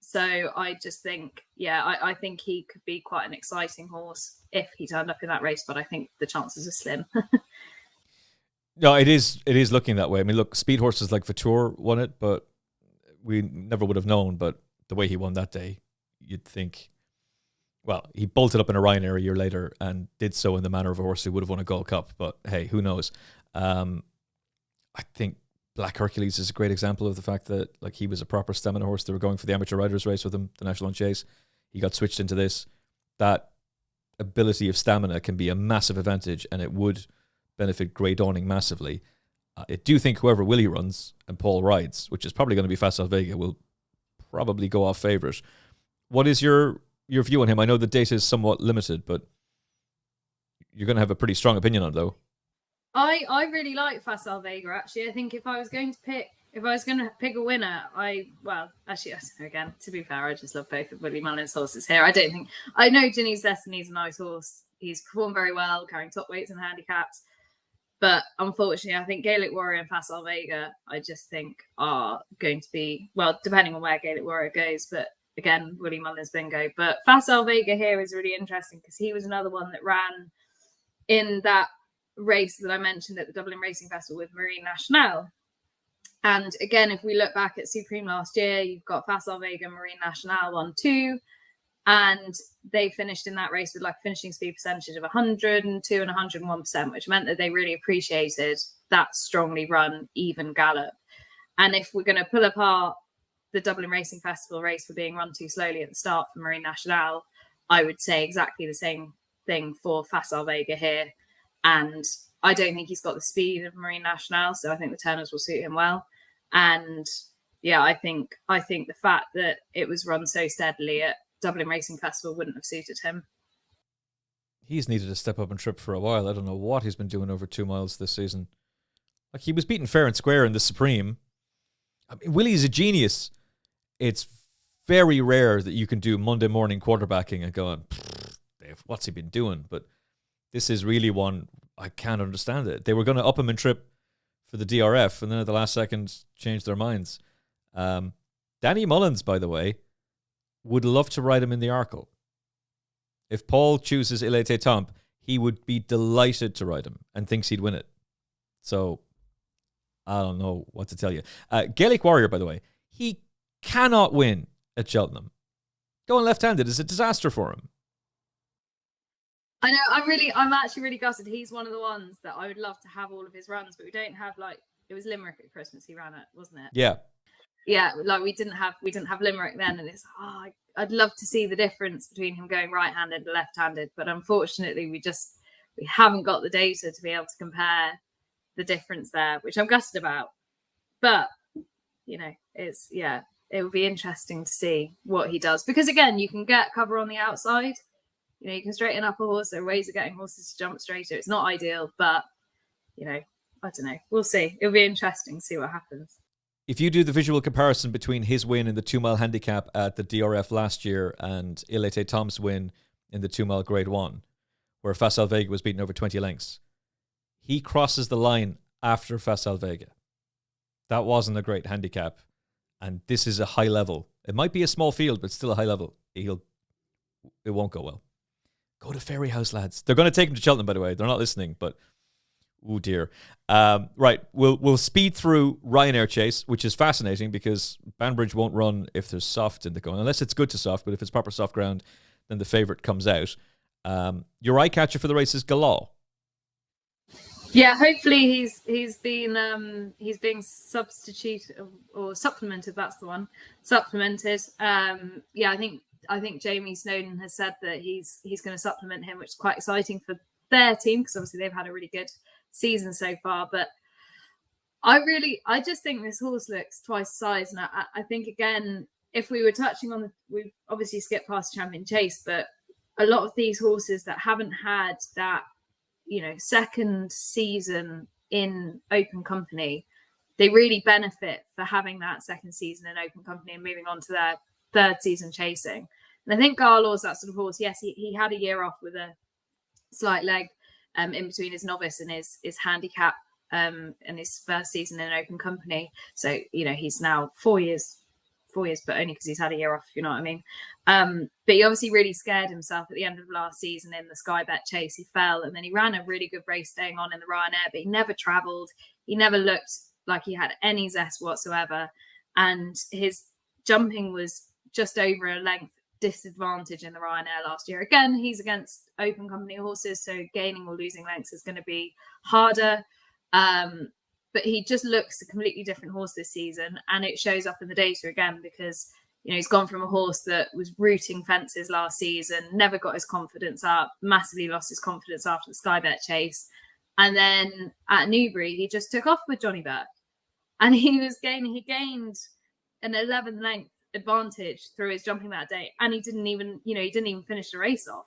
So I just think, I think he could be quite an exciting horse if he turned up in that race, but I think the chances are slim. No, it is looking that way. I mean, look, speed horses like Vautour won it, but we never would have known. But the way he won that day, you'd think, well, he bolted up in a Ryanair a year later and did so in the manner of a horse who would have won a Gold Cup. But hey, who knows? I think Black Hercules is a great example of the fact that like he was a proper stamina horse. They were going for the amateur riders race with him, the National Chase. He got switched into this. That ability of stamina can be a massive advantage, and it would benefit Grey Dawning massively. I do think whoever Willie runs and Paul rides, which is probably going to be Facile Vega, will probably go off favourite. What is your view on him? I know the data is somewhat limited, but you're going to have a pretty strong opinion on it, though. I really like Facile Vega, actually. I think if I was going to pick a winner, actually, I don't know, again, to be fair, I just love both of Willie Mullins' horses here. I know Ginny's Destiny is a nice horse. He's performed very well, carrying top weights and handicaps. But unfortunately, I think Gaelic Warrior and Facile Vega, I just think are going to be, well, depending on where Gaelic Warrior goes, but again, Willie Mullins bingo. But Facile Vega here is really interesting because he was another one that ran in that race that I mentioned at the Dublin Racing Festival with Marine Nationale. And again, if we look back at Supreme last year, you've got Facile Vega, Marine Nationale 1-2, and they finished in that race with like a finishing speed percentage of 102 and 101%, which meant that they really appreciated that strongly run, even gallop. And if we're going to pull apart the Dublin Racing Festival race for being run too slowly at the start for Marine Nationale, I would say exactly the same thing for Facile Vega here. And I don't think he's got the speed of Marine Nationale, so I think the Turners will suit him well. And I think the fact that it was run so steadily at Dublin Racing Festival wouldn't have suited him. He's needed to step up and trip for a while. I don't know what he's been doing over 2 miles this season. Like, he was beaten fair and square in the Supreme. I mean, Willie's a genius. It's very rare that you can do Monday morning quarterbacking and go, Dave, what's he been doing? But this is really one I can't understand it. They were going to up him and trip for the DRF, and then at the last second changed their minds. Danny Mullins, by the way, would love to ride him in the Arkle. If Paul chooses Il Était Temps, he would be delighted to ride him and thinks he'd win it. So, I don't know what to tell you. Gaelic Warrior, by the way, he cannot win at Cheltenham. Going left-handed is a disaster for him. I know, I'm actually really gutted. He's one of the ones that I would love to have all of his runs, but we don't have, like, it was Limerick at Christmas he ran it, wasn't it? Yeah. Yeah, like we didn't have Limerick then, and it's I'd love to see the difference between him going right-handed and left-handed, but unfortunately we haven't got the data to be able to compare the difference there, which I'm gutted about. But it would be interesting to see what he does, because again, you can get cover on the outside. You can straighten up a horse. There are ways of getting horses to jump straighter. It's not ideal, but I don't know. We'll see. It'll be interesting to see what happens. If you do the visual comparison between his win in the 2 mile handicap at the DRF last year and Il Était Temps' win in the 2 mile Grade 1, where Facile Vega was beaten over 20 lengths, he crosses the line after Facile Vega. That wasn't a great handicap, and this is a high level. It might be a small field, but still a high level. It won't go well. Go to Ferry House, lads. They're going to take him to Cheltenham, by the way. They're not listening, but oh dear. Right, we'll speed through Ryanair Chase, which is fascinating because Banbridge won't run if there's soft in the going, unless it's good to soft, but if it's proper soft ground, then the favourite comes out. Your eye catcher for the race is Galopin. Yeah, hopefully he's being substituted or supplemented. That's the one, supplemented. I think Jamie Snowden has said that he's going to supplement him, which is quite exciting for their team because obviously they've had a really good season so far. But I just think this horse looks twice the size, and I think again, if we were touching on we've obviously skipped past Champion Chase, but a lot of these horses that haven't had that second season in open company, they really benefit for having that second season in open company and moving on to their third season chasing. And I think Garlaw's that sort of horse. Yes, he had a year off with a slight leg in between his novice and his handicap in his first season in open company. So, he's now 4 years, but only because he's had a year off, you know what I mean? But he obviously really scared himself at the end of last season in the Sky Bet Chase. He fell, and then he ran a really good race staying on in the Ryanair, but he never travelled. He never looked like he had any zest whatsoever. And his jumping was just over a length disadvantage in the Ryanair last year. Again, he's against open company horses, so gaining or losing lengths is going to be harder. But he just looks a completely different horse this season, and it shows up in the data again because he's gone from a horse that was rooting fences last season, never got his confidence up, massively lost his confidence after the Sky Bet Chase, and then at Newbury he just took off with Johnny Burke, and he gained an 11 length advantage through his jumping that day, and he didn't even finish the race off.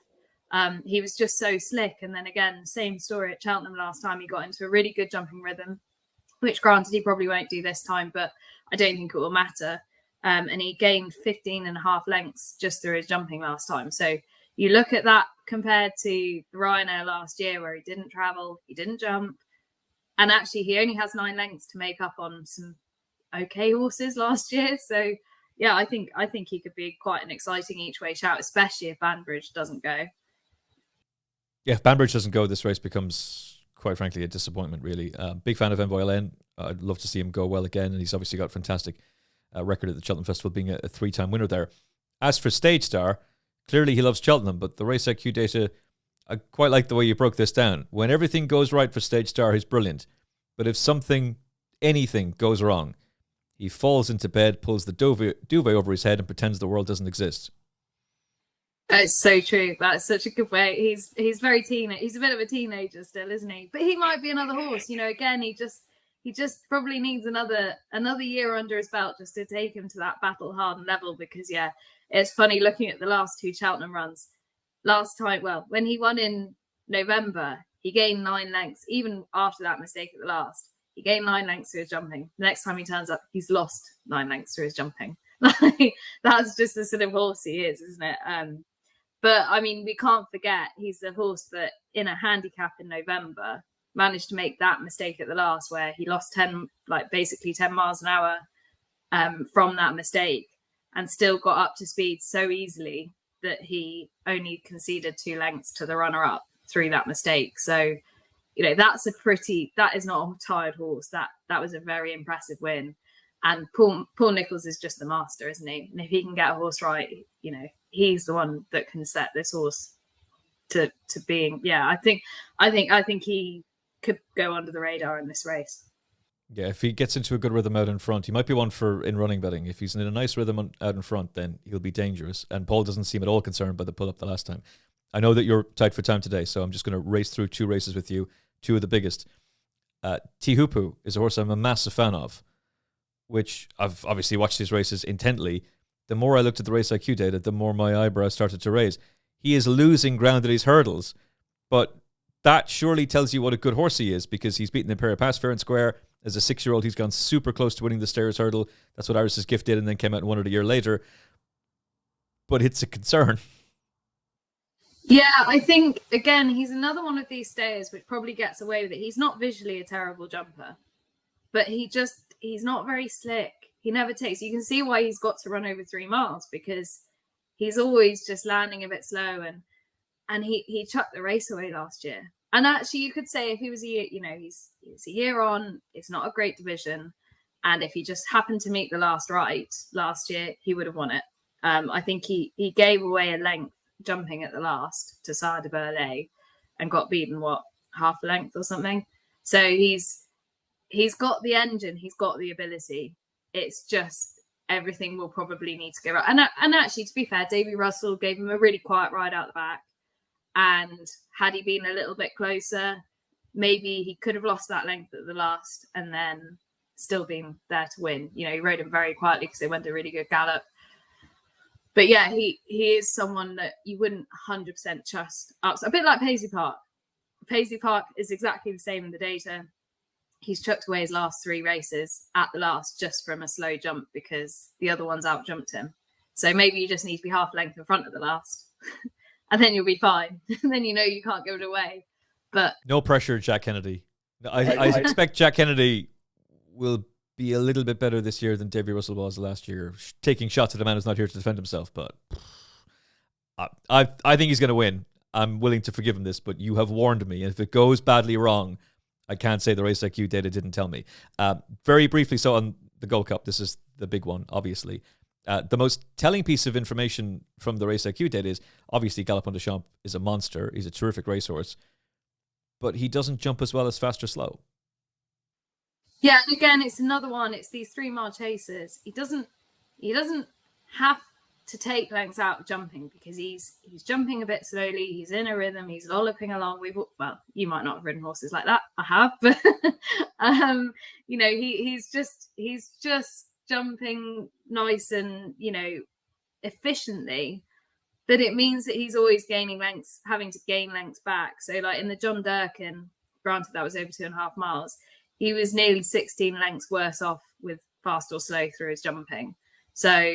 He was just so slick. And then again, same story at Cheltenham last time. He got into a really good jumping rhythm, which granted he probably won't do this time, but I don't think it will matter. And he gained 15.5 lengths just through his jumping last time. So you look at that compared to the Ryanair last year where he didn't travel, he didn't jump, and actually he only has 9 lengths to make up on some okay horses last year. So yeah, I think he could be quite an exciting each way shout, especially if Banbridge doesn't go. Yeah, if Banbridge doesn't go, this race becomes, quite frankly, a disappointment, really. Big fan of Envoy Lane. I'd love to see him go well again, and he's obviously got a fantastic record at the Cheltenham Festival, being a 3-time winner there. As for Stage Star, clearly he loves Cheltenham, but the RaceiQ Data, I quite like the way you broke this down. When everything goes right for Stage Star, he's brilliant. But if anything goes wrong, he falls into bed, pulls the duvet over his head, and pretends the world doesn't exist. It's so true. That's such a good way. He's very teenage. He's a bit of a teenager still, isn't he? But he might be another horse. Again, he just probably needs another year under his belt just to take him to that battle hardened level. Because yeah, it's funny looking at the last 2 Cheltenham runs. Last time, when he won in November, he gained 9 lengths. Even after that mistake at the last, he gained 9 lengths through his jumping. The next time he turns up, he's lost 9 lengths through his jumping. That's just the sort of horse he is, isn't it? But I mean, we can't forget he's the horse that in a handicap in November managed to make that mistake at the last, where he lost basically 10 miles an hour from that mistake, and still got up to speed so easily that he only conceded 2 lengths to the runner-up through that mistake. So, that is not a tired horse. That was a very impressive win. And Paul Nicholls is just the master, isn't he? And if he can get a horse right, he's the one that can set this horse to being. Yeah, I think he could go under the radar in this race. Yeah, if he gets into a good rhythm out in front, he might be one for in running betting. If he's in a nice rhythm out in front, then he'll be dangerous. And Paul doesn't seem at all concerned by the pull up the last time. I know that you're tight for time today, so I'm just going to race through 2 races with you, 2 of the biggest. Tihupu is a horse I'm a massive fan of, which I've obviously watched these races intently. The more I looked at the RaceiQ data, the more my eyebrows started to raise. He is losing ground at his hurdles, but that surely tells you what a good horse he is, because he's beaten the Imperial Pass fair and square. As a 6-year-old, he's gone super close to winning the Stairs Hurdle. That's what Iris's Gift did, and then came out and won it a year later. But it's a concern. Yeah, I think, again, he's another one of these stayers which probably gets away with it. He's not visually a terrible jumper, but he's not very slick. He never takes. You can see why he's got to run over 3 miles, because he's always just landing a bit slow, and he chucked the race away last year. And actually, you could say if he was a year, he's a year on. It's not a great division, and if he just happened to meet the last right last year, he would have won it. I think he gave away a length jumping at the last to Sire de Burlay, and got beaten half a length or something. So he's got the engine, he's got the ability. It's just everything will probably need to go right. And actually, to be fair, Davy Russell gave him a really quiet ride out the back. And had he been a little bit closer, maybe he could have lost that length at the last and then still been there to win. He rode him very quietly because they went a really good gallop. But yeah, he is someone that you wouldn't 100% trust up. A bit like Paisley Park. Paisley Park is exactly the same in the data. He's chucked away his last 3 races at the last just from a slow jump because the other ones out jumped him. So maybe you just need to be half length in front of the last and then you'll be fine. And then you know you can't give it away. But no pressure, Jack Kennedy. I expect Jack Kennedy will be a little bit better this year than Davy Russell was last year, taking shots at a man who's not here to defend himself. But I think he's going to win. I'm willing to forgive him this, but you have warned me. And if it goes badly wrong, I can't say the RaceiQ data didn't tell me. Very briefly, so on the Gold Cup, this is the big one, obviously. The most telling piece of information from the RaceiQ data is obviously Galopin Des Champs is a monster. He's a terrific racehorse, but he doesn't jump as well as Fastorslow. Yeah, and again, it's another one. It's these 3-mile chases. He doesn't have to take lengths out jumping because he's jumping a bit slowly. He's in a rhythm. He's lolloping along. Well, you might not have ridden horses like that. I have, but he's just jumping nice and efficiently. But it means that he's always gaining lengths, having to gain lengths back. So, like in the John Durkin, granted that was over 2.5 miles, he was nearly 16 lengths worse off with Fastorslow through his jumping. So,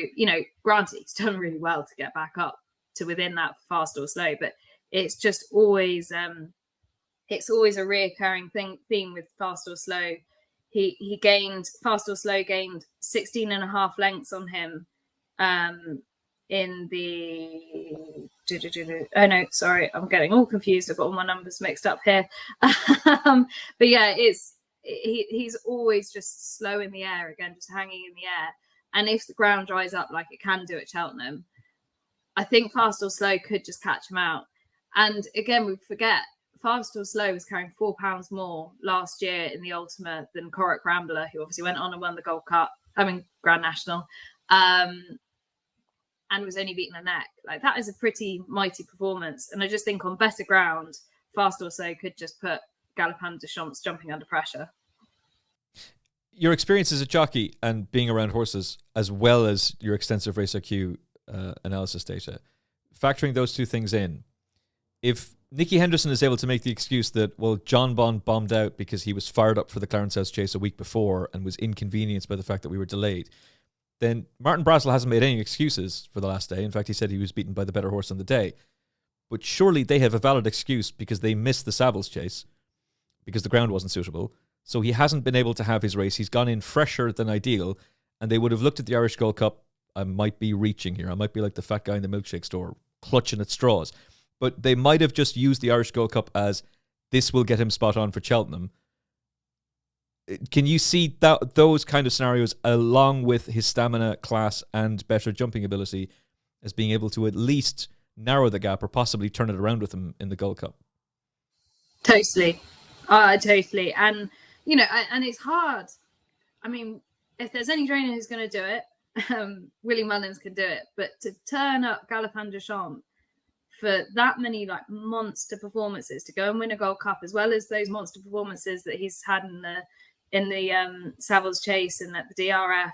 granted, he's done really well to get back up to within that Fastorslow, but it's just always a reoccurring theme with Fastorslow. Fastorslow gained 16.5 lengths on him in the oh no, sorry, I'm getting all confused. I've got all my numbers mixed up here. But yeah, he's always just slow in the air again, just hanging in the air. And if the ground dries up like it can do at Cheltenham, I think Fastorslow could just catch him out. And again, we forget Fastorslow was carrying 4 pounds more last year in the Ultima than Corach Rambler, who obviously went on and won the Grand National, and was only beaten a neck. Like, that is a pretty mighty performance. And I just think on better ground, Fastorslow could just put Galopin Des Champs jumping under pressure. Your experience as a jockey and being around horses, as well as your extensive RaceiQ analysis data, factoring those two things in, if Nicky Henderson is able to make the excuse that, well, John Bond bombed out because he was fired up for the Clarence House Chase a week before and was inconvenienced by the fact that we were delayed, then Martin Brassil hasn't made any excuses for the last day. In fact, he said he was beaten by the better horse on the day. But surely they have a valid excuse because they missed the Savills Chase because the ground wasn't suitable. So he hasn't been able to have his race. He's gone in fresher than ideal, and they would have looked at the Irish Gold Cup. I might be reaching here. I might be like the fat guy in the milkshake store, clutching at straws. But they might have just used the Irish Gold Cup as, this will get him spot on for Cheltenham. Can you see those kind of scenarios, along with his stamina, class, and better jumping ability, as being able to at least narrow the gap or possibly turn it around with him in the Gold Cup? Totally. Totally. And, and it's hard. I mean, if there's any trainer who's going to do it, Willie Mullins can do it. But to turn up Galopin Des Champs for that many monster performances, to go and win a Gold Cup, as well as those monster performances that he's had in the Savills Chase and at the DRF,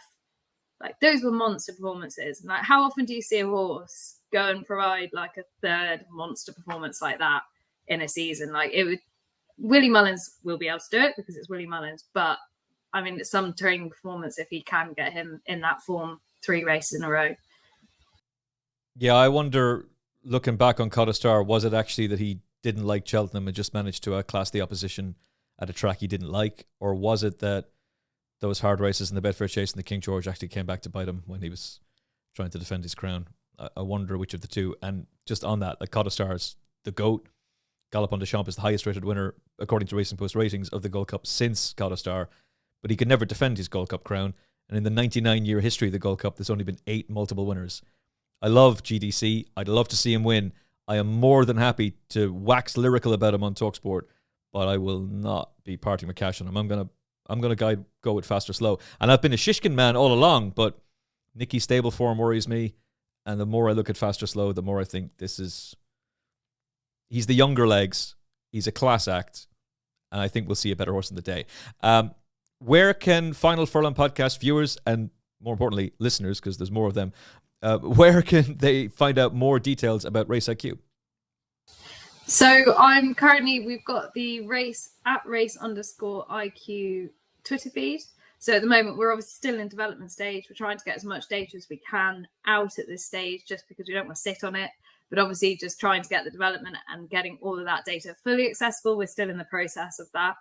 those were monster performances. And how often do you see a horse go and provide a third monster performance like that in a season? Willie Mullins will be able to do it because it's Willie Mullins, but I mean, it's some training performance if he can get him in that form 3 races in a row. Yeah, I wonder, looking back on Codestar, was it actually that he didn't like Cheltenham and just managed to outclass the opposition at a track he didn't like? Or was it that those hard races in the Bedford Chase and the King George actually came back to bite him when he was trying to defend his crown? I wonder which of the two. And just on that, Codestar is the GOAT. Galopin Des Champs is the highest rated winner, according to Racing Post ratings, of the Gold Cup since Codestar, but he could never defend his Gold Cup crown. And in the 99-year history of the Gold Cup, there's only been 8 multiple winners. I love GDC. I'd love to see him win. I am more than happy to wax lyrical about him on TalkSport, but I will not be parting my cash on him. I'm gonna go with Fastorslow. And I've been a Shishkin man all along, but Nicky's stable form worries me. And the more I look at Fastorslow, the more I think he's the younger legs. He's a class act. And I think we'll see a better horse in the day. Where can Final Furlong podcast viewers, and more importantly, listeners, because there's more of them, where can they find out more details about RaceiQ? So we've got the race at race_IQ Twitter feed. So at the moment, we're obviously still in development stage. We're trying to get as much data as we can out at this stage, just because we don't want to sit on it. But obviously, just trying to get the development and getting all of that data fully accessible. We're still in the process of that.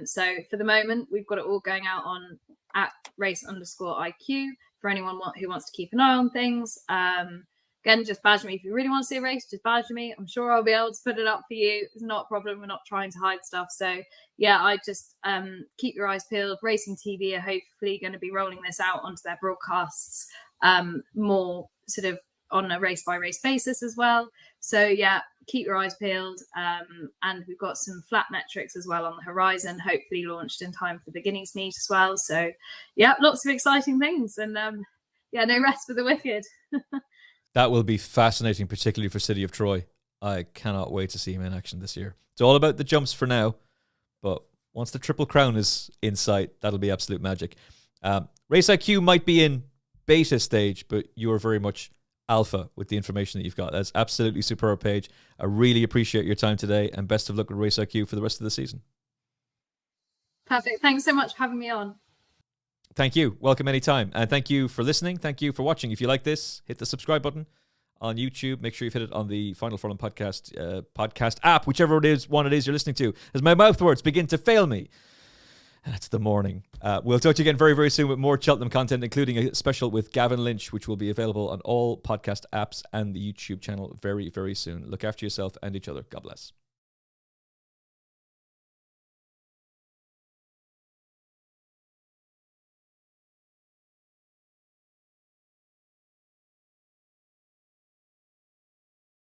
So for the moment, we've got it all going out on at race_IQ for anyone who wants to keep an eye on things. Again, just badge me if you really want to see a race. Just badge me. I'm sure I'll be able to put it up for you. It's not a problem. We're not trying to hide stuff. So yeah, I just keep your eyes peeled. Racing TV are hopefully going to be rolling this out onto their broadcasts more sort of on a race by race basis as well. So yeah, keep your eyes peeled. And we've got some flat metrics as well on the horizon, hopefully launched in time for the Guineas meet as well. So yeah, lots of exciting things. And yeah, no rest for the wicked. That will be fascinating, particularly for City of Troy. I cannot wait to see him in action this year. It's all about the jumps for now, but once the Triple Crown is in sight, that'll be absolute magic. RaceiQ might be in beta stage, but you are very much alpha with the information that you've got. That's absolutely superb, Paige. I really appreciate your time today, and best of luck with RaceiQ for the rest of the season. Perfect. Thanks so much for having me on. Thank you. Welcome anytime. And thank you for listening. Thank you for watching. If you like this, hit the subscribe button on YouTube. Make sure you've hit it on the Final Furlong podcast app, whichever one it is you're listening to, as my mouth words begin to fail me. And it's the morning. We'll talk to you again very, very soon with more Cheltenham content, including a special with Gavin Lynch, which will be available on all podcast apps and the YouTube channel very, very soon. Look after yourself and each other. God bless.